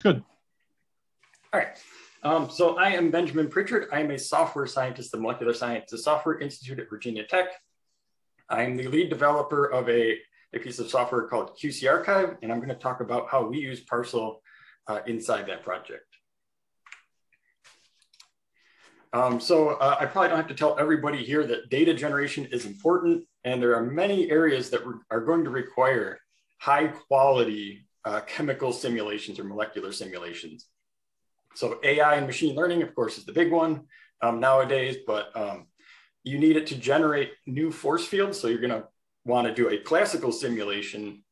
Good. All right. So I am Benjamin Pritchard. I am a software scientist at Molecular Science, the Software Institute at Virginia Tech. I am the lead developer of a piece of software called QCArchive, and I'm going to talk about how we use Parsl inside that project. I probably don't have to tell everybody here that data generation is important, and there are many areas that are going to require high quality chemical simulations or molecular simulations. So AI and machine learning, of course, is the big one nowadays, but you need it to generate new force fields. So you're going to want to do a classical simulation,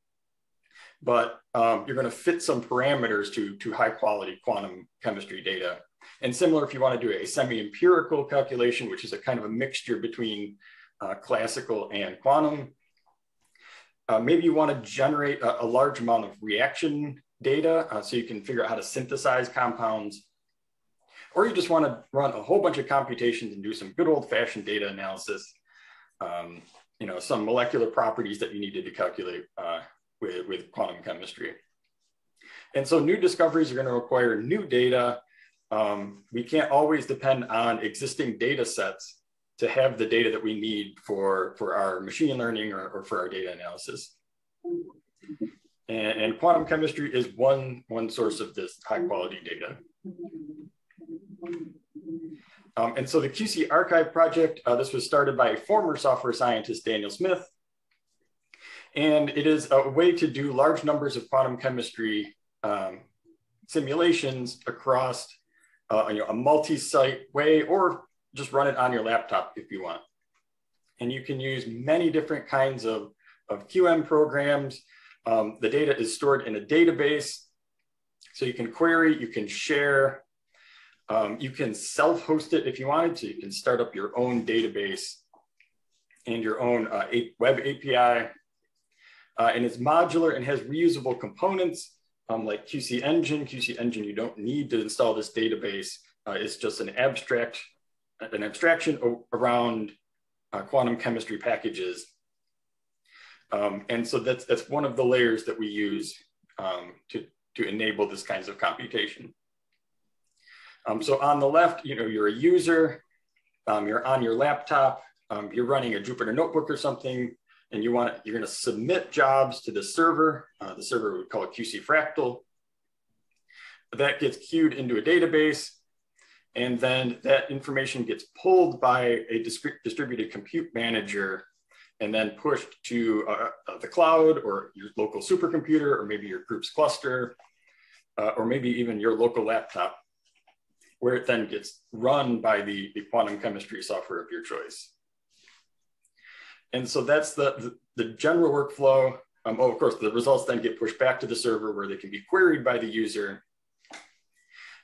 but you're going to fit some parameters to high quality quantum chemistry data. And similar if you want to do a semi-empirical calculation, which is a kind of a mixture between classical and quantum. Maybe you want to generate a large amount of reaction data so you can figure out how to synthesize compounds. Or you just want to run a whole bunch of computations and do some good old-fashioned data analysis. Some molecular properties that you needed to calculate with quantum chemistry. And so new discoveries are going to require new data. We can't always depend on existing data sets to have the data that we need for our machine learning or for our data analysis. And quantum chemistry is one source of this high quality data. And so the QCArchive project, this was started by former software scientist, Daniel Smith. And it is a way to do large numbers of quantum chemistry simulations across a multi-site way, or just run it on your laptop if you want. And you can use many different kinds of QM programs. The data is stored in a database. So you can query, you can share, you can self-host it if you wanted to. You can start up your own database and your own web API. And it's modular and has reusable components like QC Engine. QC Engine, you don't need to install this database. It's just an abstraction around quantum chemistry packages. And so that's one of the layers that we use to enable this kinds of computation. So on the left, you're a user, you're on your laptop, you're running a Jupyter notebook or something, and you're going to submit jobs to the server. The server we call it QC Fractal. That gets queued into a database, and then that information gets pulled by a distributed compute manager and then pushed to the cloud or your local supercomputer, or maybe your group's cluster, or maybe even your local laptop, where it then gets run by the quantum chemistry software of your choice. And so that's the general workflow. Of course, the results then get pushed back to the server where they can be queried by the user.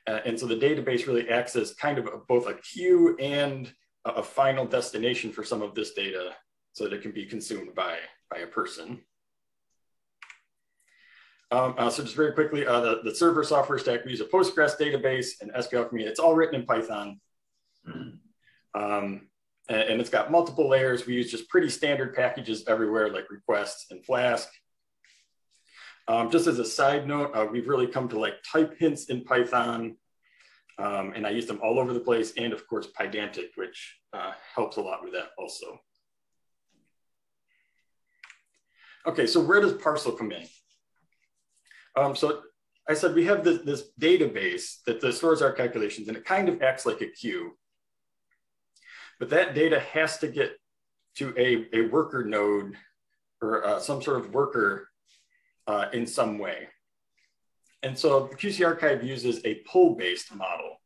And so the database really acts as kind of both a queue and a final destination for some of this data so that it can be consumed by a person. So just very quickly, the server software stack, we use a Postgres database and SQL Alchemy. It's all written in Python. And it's got multiple layers. We use just pretty standard packages everywhere, like requests and Flask. Just as a side note, we've really come to like type hints in Python. And I use them all over the place. And of course, Pydantic, which helps a lot with that also. Okay, so where does Parsl come in? So I said we have this database that stores our calculations, and it kind of acts like a queue. But that data has to get to a worker node or some sort of worker in some way. And so the QCArchive uses a pull-based model.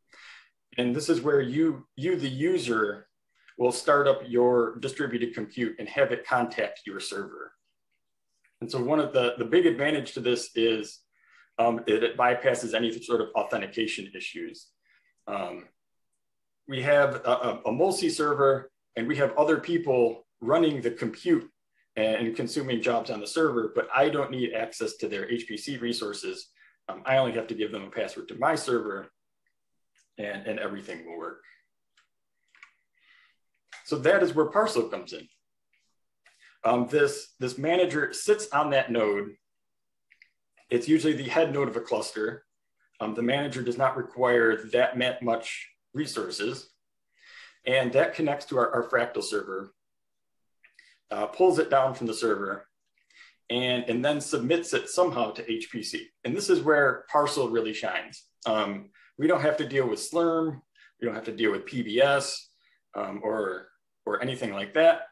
And this is where you, the user, will start up your distributed compute and have it contact your server. And so one of the big advantage to this is it bypasses any sort of authentication issues. We have a multi-server, and we have other people running the compute and consuming jobs on the server, but I don't need access to their HPC resources. I only have to give them a password to my server, and everything will work. So that is where Parsl comes in. This manager sits on that node. It's usually the head node of a cluster. The manager does not require that much resources. And that connects to our Fractal server, pulls it down from the server, and then submits it somehow to HPC. And this is where Parsl really shines. We don't have to deal with Slurm. We don't have to deal with PBS or anything like that.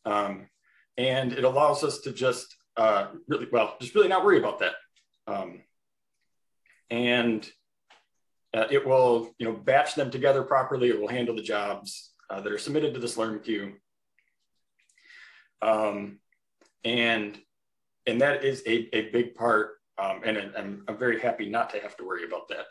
And it allows us to just really not worry about that. It will, batch them together properly. It will handle the jobs that are submitted to the Slurm queue. And that is a big part. And I'm very happy not to have to worry about that.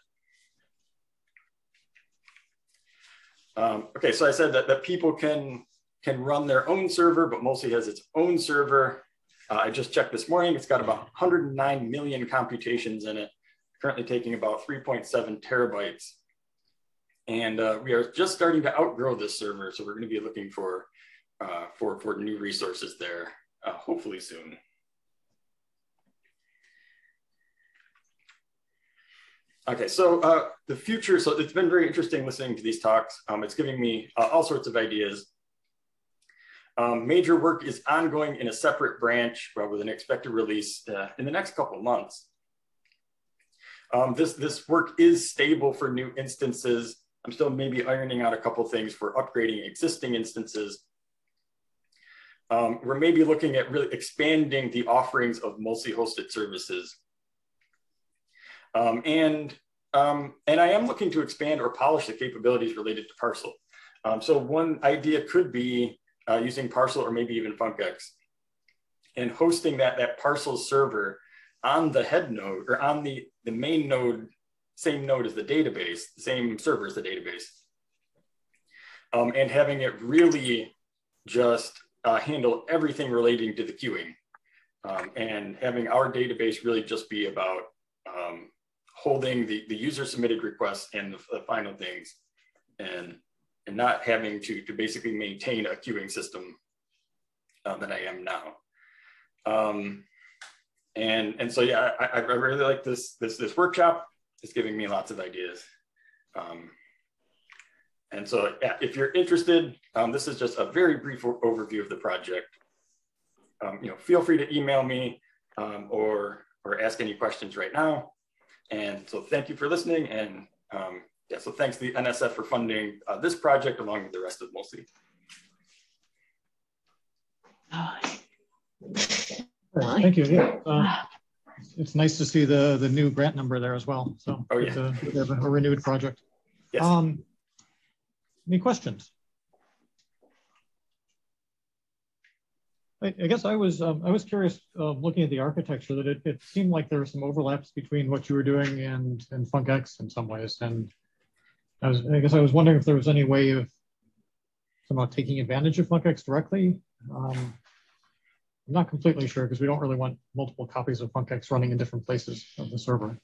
Okay, so I said that people can run their own server, but mostly has its own server. I just checked this morning. It's got about 109 million computations in it, currently taking about 3.7 terabytes. And we are just starting to outgrow this server, so we're going to be looking for new resources there, hopefully soon. Okay, so the future, so it's been very interesting listening to these talks. It's giving me all sorts of ideas. Major work is ongoing in a separate branch with an expected release in the next couple of months. This work is stable for new instances. I'm still maybe ironing out a couple of things for upgrading existing instances. We're maybe looking at really expanding the offerings of multi-hosted services. And I am looking to expand or polish the capabilities related to Parsl. So one idea could be using Parsl or maybe even FuncX and hosting that Parsl server on the head node or on the main node, same node as the database, the same server as the database. And having it really just handle everything relating to the queuing and having our database really just be about holding the user submitted requests and the final things and not having to basically maintain a queuing system that I am now. And so, yeah, I really like this workshop. It's giving me lots of ideas. And so, yeah, if you're interested, this is just a very brief overview of the project. Feel free to email me or ask any questions right now. And so thank you for listening. And yeah, so thanks to the NSF for funding this project along with the rest of MOSI. Thank you. Yeah. It's nice to see the new grant number there as well. So oh, yeah. It's a renewed project. Yes. Any questions? I guess I was curious looking at the architecture that it seemed like there were some overlaps between what you were doing and FuncX in some ways, and I guess I was wondering if there was any way of somehow taking advantage of FuncX directly. I'm not completely sure because we don't really want multiple copies of FuncX running in different places of the server.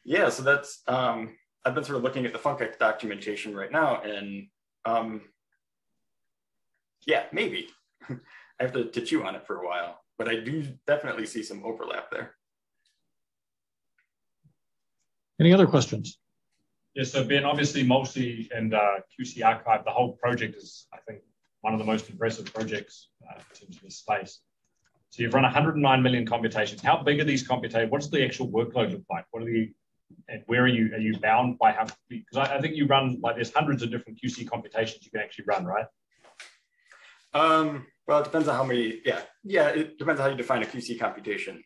Yeah, so that's I've been sort of looking at the FuncX documentation right now, and yeah, maybe. I have to chew on it for a while, but I do definitely see some overlap there. Any other questions? Yes, so Ben, obviously MOSI and QCArchive, the whole project is, I think, one of the most impressive projects in terms of the space. So you've run 109 million computations. How big are these computations? What's the actual workload look like? What are the, and where are you bound by how, because I think you run, like there's hundreds of different QC computations you can actually run, right? Well, it depends on how many, yeah, it depends on how you define a QC computation.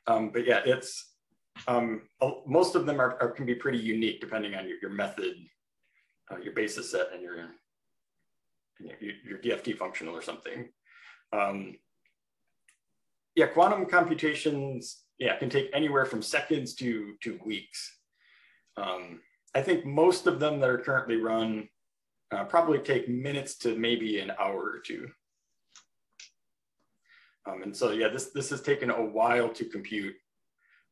But yeah, it's, most of them can be pretty unique depending on your method, your basis set, and your DFT functional or something. Yeah, quantum computations, can take anywhere from seconds to weeks. I think most of them that are currently run probably take minutes to maybe an hour or two. And so, yeah, this has taken a while to compute.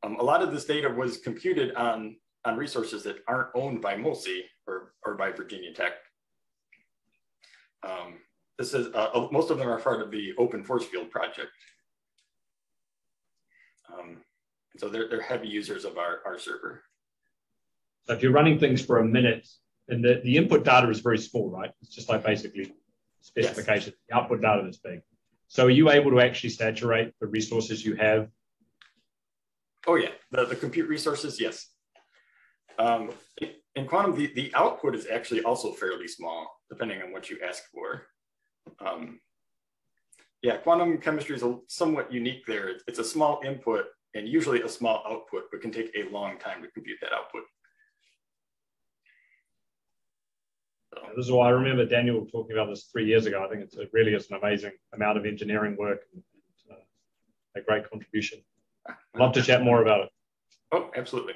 A lot of this data was computed on resources that aren't owned by MOSI or by Virginia Tech. This is most of them are part of the Open Force Field project. So they're heavy users of our server. So if you're running things for a minute, and the input data is very small, right? It's just like basically specification. Yes. The output data is big. So are you able to actually saturate the resources you have? Oh yeah, the compute resources, yes. In Quantum, the output is actually also fairly small, depending on what you ask for. Yeah, quantum chemistry is somewhat unique there. It's a small input and usually a small output, but can take a long time to compute that output. So. This is why I remember Daniel talking about this 3 years ago. I think it really is an amazing amount of engineering work and a great contribution. I'd love to chat more about it. Oh, absolutely.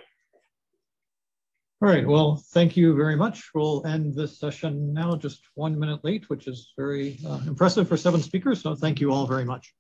All right, well, thank you very much. We'll end this session now, just 1 minute late, which is very impressive for 7 speakers. So thank you all very much.